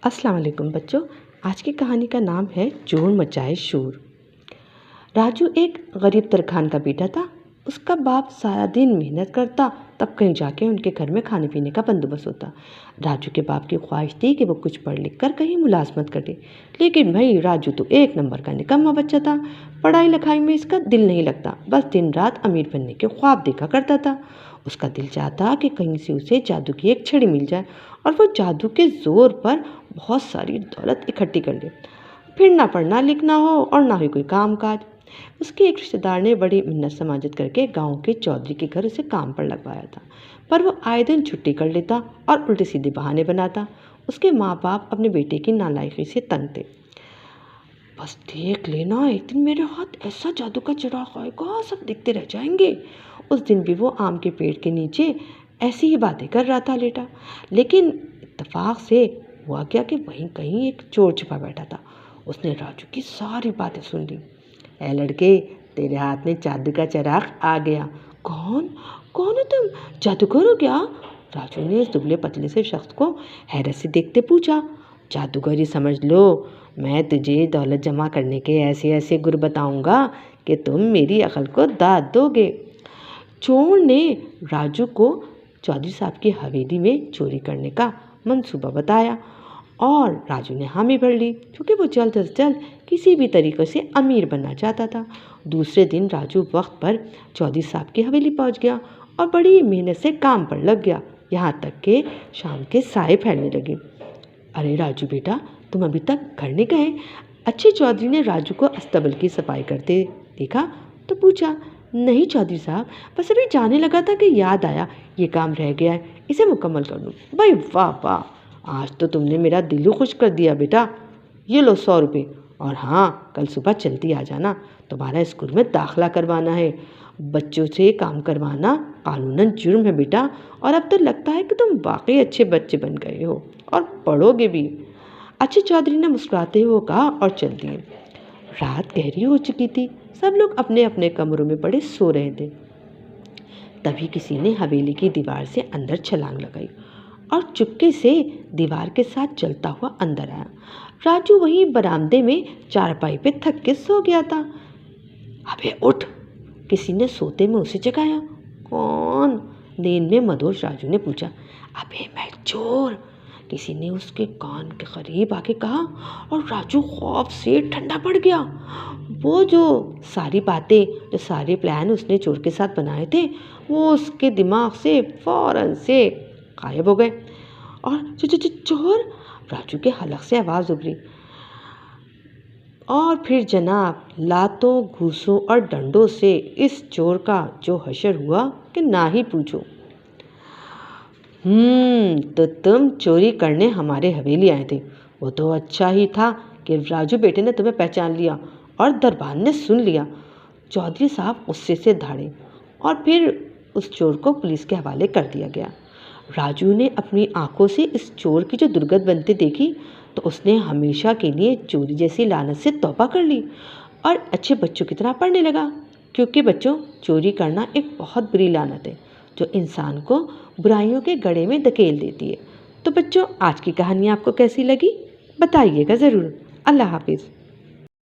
अस्सलाम वालेकुम बच्चों। आज की कहानी का नाम है चोर मचाए शोर। राजू एक गरीब तरखान का बेटा था। उसका बाप सारा दिन मेहनत करता, तब कहीं जाके उनके घर में खाने पीने का बंदोबस्त होता। राजू के बाप की ख्वाहिश थी कि वो कुछ पढ़ लिख कर कहीं मुलाजमत करे, लेकिन भाई राजू तो एक नंबर का निकम्मा बच्चा था। पढ़ाई लिखाई में इसका दिल नहीं लगता, बस दिन रात अमीर बनने के ख्वाब देखा करता था। उसका दिल चाहता कि कहीं से उसे जादू की एक छड़ी मिल जाए और वो जादू के ज़ोर पर बहुत सारी दौलत इकट्ठी कर ले, फिर ना पढ़ना लिखना हो और ना ही कोई काम काज। उसके एक रिश्तेदार ने बड़ी मिन्नत समाजत करके गांव के चौधरी के घर उसे काम पर लगवाया था, पर वो आए दिन छुट्टी कर लेता और उल्टे सीधे बहाने बनाता। उसके माँ बाप अपने बेटे की नालायकी से तंग थे। बस देख लेना, एक दिन मेरे हाथ ऐसा जादू का चिराग आएगा, सब दिखते रह जाएंगे। उस दिन भी वो आम के पेड़ के नीचे ऐसी ही बातें कर रहा था लेटा, लेकिन इत्तेफाक से हुआ क्या कि वहीं कहीं एक चोर छिपा बैठा था। उसने राजू की सारी बातें सुन ली। ए लड़के, तेरे हाथ में जादू का चिराग आ गया। कौन कौन हो तुम? जादूगर हो क्या? राजू ने उस दुबले पतले से शख्स को हैरत से देखते पूछा। जादूगर ही समझ लो, मैं तुझे दौलत जमा करने के ऐसे ऐसे गुर बताऊंगा कि तुम मेरी अकल को दाद दोगे। चोर ने राजू को चौधरी साहब की हवेली में चोरी करने का मंसूबा बताया और राजू ने हामी भर ली, क्योंकि वो जल्द अज जल्द किसी भी तरीके से अमीर बनना चाहता था। दूसरे दिन राजू वक्त पर चौधरी साहब की हवेली पहुंच गया और बड़ी मेहनत से काम पर लग गया, यहाँ तक कि शाम के साए फैलने लगे। अरे राजू बेटा, तुम अभी तक घर नहीं गए? अच्छे चौधरी ने राजू को अस्तबल की सफाई करते देखा तो पूछा। नहीं चौधरी साहब, बस अभी जाने लगा था कि याद आया ये काम रह गया है, इसे मुकम्मल कर लूँ। भाई वाह वाह, आज तो तुमने मेरा दिल खुश कर दिया बेटा। ये लो 100 रुपये, और हाँ, कल सुबह जल्दी आ जाना, तुम्हारा स्कूल में दाखिला करवाना है। बच्चों से काम करवाना कानूनन जुर्म है बेटा, और अब तो लगता है कि तुम वाकई अच्छे बच्चे बन गए हो और पढ़ोगे भी। अच्छे चौधरी ने मुस्कुराते हुए कहा और चल दिए। रात गहरी हो चुकी थी, सब लोग अपने अपने कमरों में पड़े सो रहे थे। तभी किसी ने हवेली की दीवार से अंदर छलांग लगाई और चुपके से दीवार के साथ चलता हुआ अंदर आया। राजू वहीं बरामदे में चारपाई पे थक के सो गया था। अबे उठ, किसी ने सोते में उसे जगाया। कौन? नींद में मदहोश राजू ने पूछा। अबे मैं चोर, किसी ने उसके कान के करीब आके कहा, और राजू खौफ से ठंडा पड़ गया। वो जो सारी बातें, जो सारे प्लान उसने चोर के साथ बनाए थे, वो उसके दिमाग से फौरन से गायब हो गए। और चोर, राजू के हलक से आवाज़ उभरी। और फिर जनाब, लातों घूसों और डंडों से इस चोर का जो हशर हुआ कि ना ही पूछो। तो तुम चोरी करने हमारे हवेली आए थे। वो तो अच्छा ही था कि राजू बेटे ने तुम्हें पहचान लिया और दरबान ने सुन लिया। चौधरी साहब गुस्से से धाड़े और फिर उस चोर को पुलिस के हवाले कर दिया गया। राजू ने अपनी आंखों से इस चोर की जो दुर्गत बनते देखी तो उसने हमेशा के लिए चोरी जैसी लानत से तौबा कर ली और अच्छे बच्चों की तरह पढ़ने लगा। क्योंकि बच्चों, चोरी करना एक बहुत बुरी लानत है जो इंसान को बुराइयों के गड्ढे में धकेल देती है। तो बच्चों, आज की कहानी आपको कैसी लगी बताइएगा ज़रूर। अल्लाह हाफिज़।